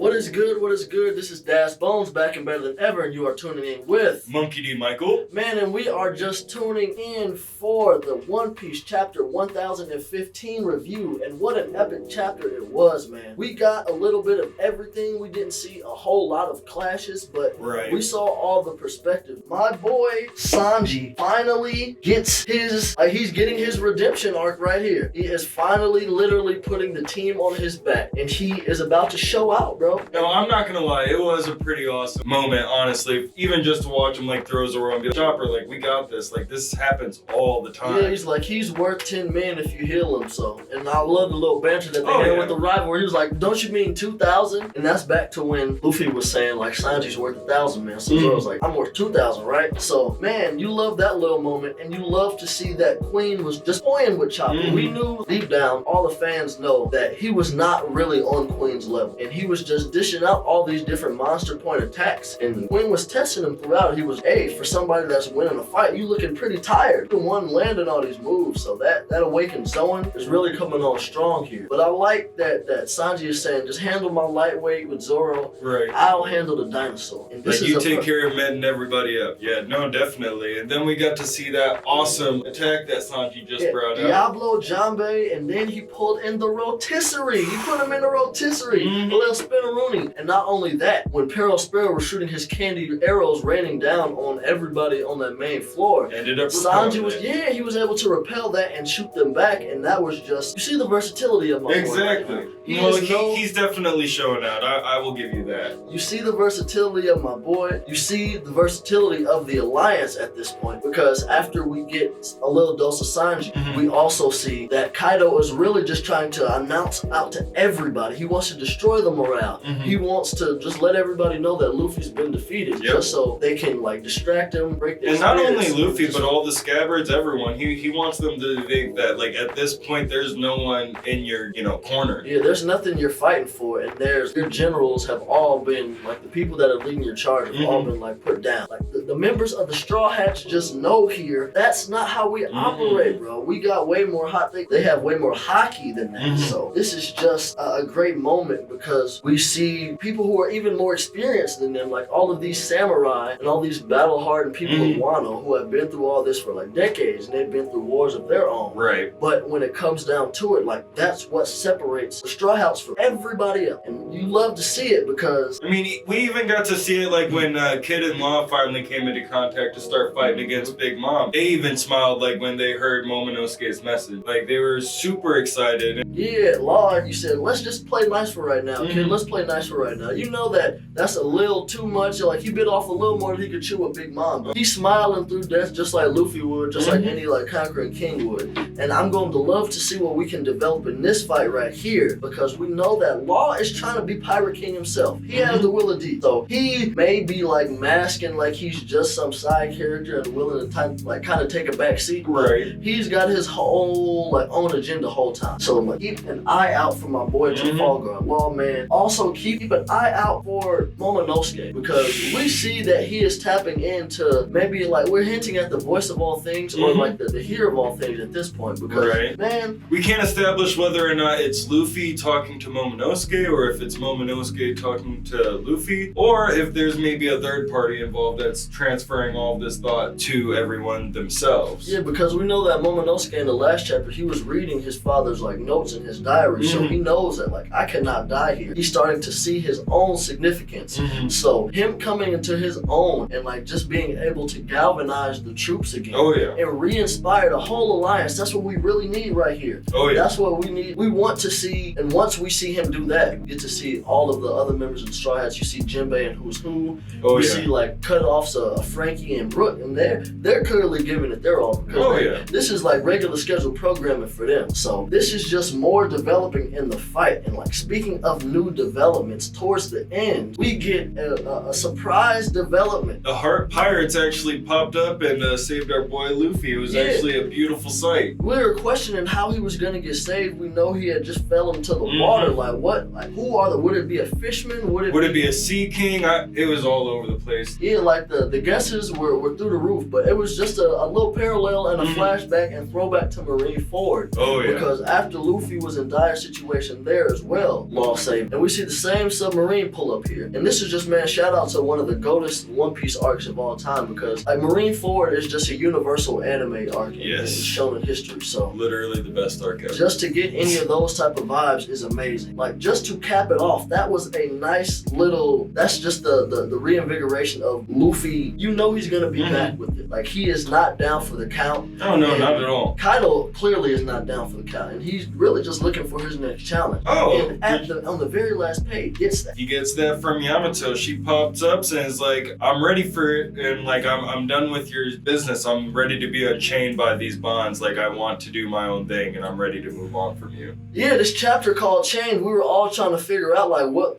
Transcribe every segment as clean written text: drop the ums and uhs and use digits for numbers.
What is good? What is good? This is Das Bones back and better than ever, and you are tuning in with Monkey D. Michael. Man, and we are just tuning in for the One Piece chapter 1015 review, and what an epic chapter it was, man. We got a little bit of everything. We didn't see a whole lot of clashes, but we saw all the perspective. My boy Sanji finally gets his, he's getting his redemption arc right here. He is finally literally putting the team on his back, and he is about to show out, bro. No, I'm not gonna lie, it was a pretty awesome moment, honestly. Even just to watch him like throw Zoro and be like, Chopper, like, we got this. Like, this happens all the time. Yeah, he's like, he's worth 10 men if you heal him, so. And I love the little banter that they had with the rival where he was like, don't you mean 2,000? And that's back to when Luffy was saying, like, Sanji's worth 1,000 men. So Zoro's like, I'm worth 2,000, right? So, man, you love that little moment, and you love to see that Queen was just toying with Chopper. We knew deep down, all the fans know that he was not really on Queen's level, and he was just dishing out all these different monster point attacks, and Queen was testing him throughout. He was, hey, for somebody that's winning a fight, you looking pretty tired. The one landing all these moves, so that awakened Zoan is really coming on strong here. But I like that Sanji is saying, just handle my lightweight with Zoro. Right. I'll handle the dinosaur. And this like, you take care of Med and everybody up. Yeah, no, definitely. And then we got to see that awesome attack that Sanji just brought up. Diablo Jambe, and then he pulled in the rotisserie. He put him in the rotisserie. A little spinneroonie. And not only that, when Peril Sparrow was shooting his candy arrows raining down on everybody on that main floor, ended up Sanji was, he was able to repel that and shoot them back, and that was just, you see the versatility of my boy. Exactly. He's definitely showing out. I will give you that. You see the versatility of my boy. You see the versatility of the Alliance at this point, because after we get a little dose of Sanji, we also see that Kaido is really just trying to announce out to everybody. He wants to destroy the morale. He wants to just let everybody know that Luffy's been defeated, just so they can like distract him, break their spirits. And not only Luffy, but all the scabbards, everyone. He wants them to think that like at this point there's no one in your corner. Yeah, there's nothing you're fighting for, and your generals have all been like the people that are leading your charge have all been like put down. Like the members of the Straw Hats just know here that's not how we operate, bro. We got way more they have way more hockey than that. So this is just a great moment because we see people who are even more experienced than them, like all of these samurai and all these battle-hardened people of Wano who have been through all this for like decades, and they've been through wars of their own. Right. But when it comes down to it, like that's what separates the Straw Hats from everybody else. And you love to see it because I mean, we even got to see it like when Kid and Law finally came into contact to start fighting against Big Mom. They even smiled like when they heard Momonosuke's message. Like they were super excited. Yeah, Law, you said, let's just play nice for right now, kid. Let's play nice for right now. You know that's a little too much. Like he bit off a little more than he could chew with Big Mom. But he's smiling through death just like Luffy would, just like any like conquering king would. And I'm going to love to see what we can develop in this fight right here, because we know that Law is trying to be Pirate King himself. He has the will of D. So he may be like masking like he's just some side character and willing to like kind of take a back seat. Right. He's got his whole like own agenda the whole time. So like, keep an eye out for my boy Trafalgar Law, man. Also keep an eye out for Momonosuke, because we see that he is tapping into maybe like we're hinting at the voice of all things or like the hear of all things at this point, because man, we can't establish whether or not it's Luffy talking to Momonosuke or if it's Momonosuke talking to Luffy, or if there's maybe a third party involved that's transferring all of this thought to everyone themselves. Yeah, because we know that Momonosuke in the last chapter, he was reading his father's like notes in his diary, so he knows that like I cannot die here. He's starting to see his own significance. So him coming into his own and like just being able to galvanize the troops again and re-inspire the whole alliance, that's what we really need right here. That's what we need. We want to see, and once we see him do that, you get to see all of the other members of the Straw Hats. You see Jinbei and Who's Who. We see like cut-offs of Frankie and Brook, and they're clearly giving it their all, because this is like regular scheduled programming for them. So this is just more developing in the fight. And like speaking of new developments, towards the end, we get a surprise development. The Heart Pirates actually popped up and saved our boy Luffy. It was actually a beautiful sight. We were questioning how he was gonna get saved. We know he had just fell into the water. Like what? Like who are would it be a fishman? Would it be a sea king? It was all over the place. Yeah, like the guesses were through the roof, but it was just a little parallel and a flashback and throwback to Marineford. Because after Luffy was in dire situation there as well, Law saved. And we see the same submarine pull up here. And this is just, man, shout out to one of the GOATest One Piece arcs of all time, because like Marineford is just a universal anime arc and shown in history. So literally the best arc ever. Just to get any of those type of vibes is amazing. Like just to cap it off, that was a nice little, that's just the reinvigoration of Luffy. You know he's gonna be back with it. Like he is not down for the count. Oh no, not at all. Kaido clearly is not down for the count, and he's really just looking for his next challenge. Oh, and on the very last page, gets that. He gets that from Yamato. She pops up and is like, "I'm ready for it, and like I'm done with your business. I'm ready to be unchained by these bonds. Like I want to do my own thing, and I'm ready to move on from you." Yeah, this chapter called Chained, we were all trying to figure out what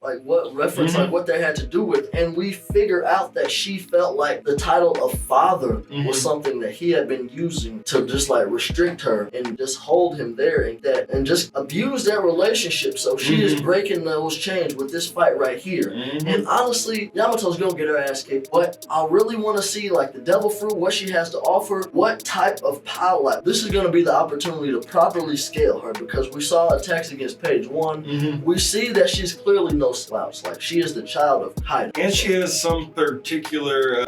reference, like what they had to do with, and we figure out that she felt like the title of father was something that he had been using to just like restrict her and just hold him there and just abuse that relationship. So she is breaking those chains with this fight right here. And honestly, Yamato's gonna get her ass kicked, but I really want to see like the devil fruit, what she has to offer, what type of power. Like this is gonna be the opportunity to properly scale her, because we saw attacks against page 1. We see that she's clearly no slouch. Like she is the child of Kaido. And she has some particular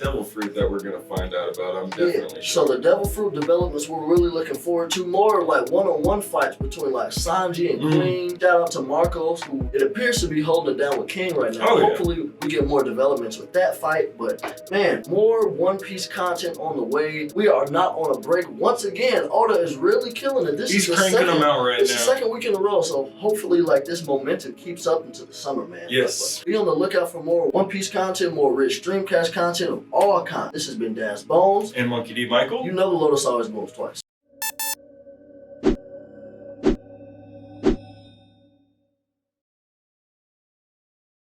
devil fruit that we're gonna find out about. I'm definitely sure. So the devil fruit developments we're really looking forward to. More like one-on-one fights between like Sanji and Queen. Shout out to Marcos, who it appears to be holding it down with King right now. Hopefully we get more developments with that fight. But man, more One Piece content on the way. We are not on a break. Once again, Oda is really killing it. He's cranking them out right now. This is the second week in a row, so hopefully like this momentum keeps up into the summer, man. Yes. But be on the lookout for more One Piece content, more rich Streamcast content of all kinds. This has been Das Bones and Monkey D. Michael. You know the Lotus always moves twice.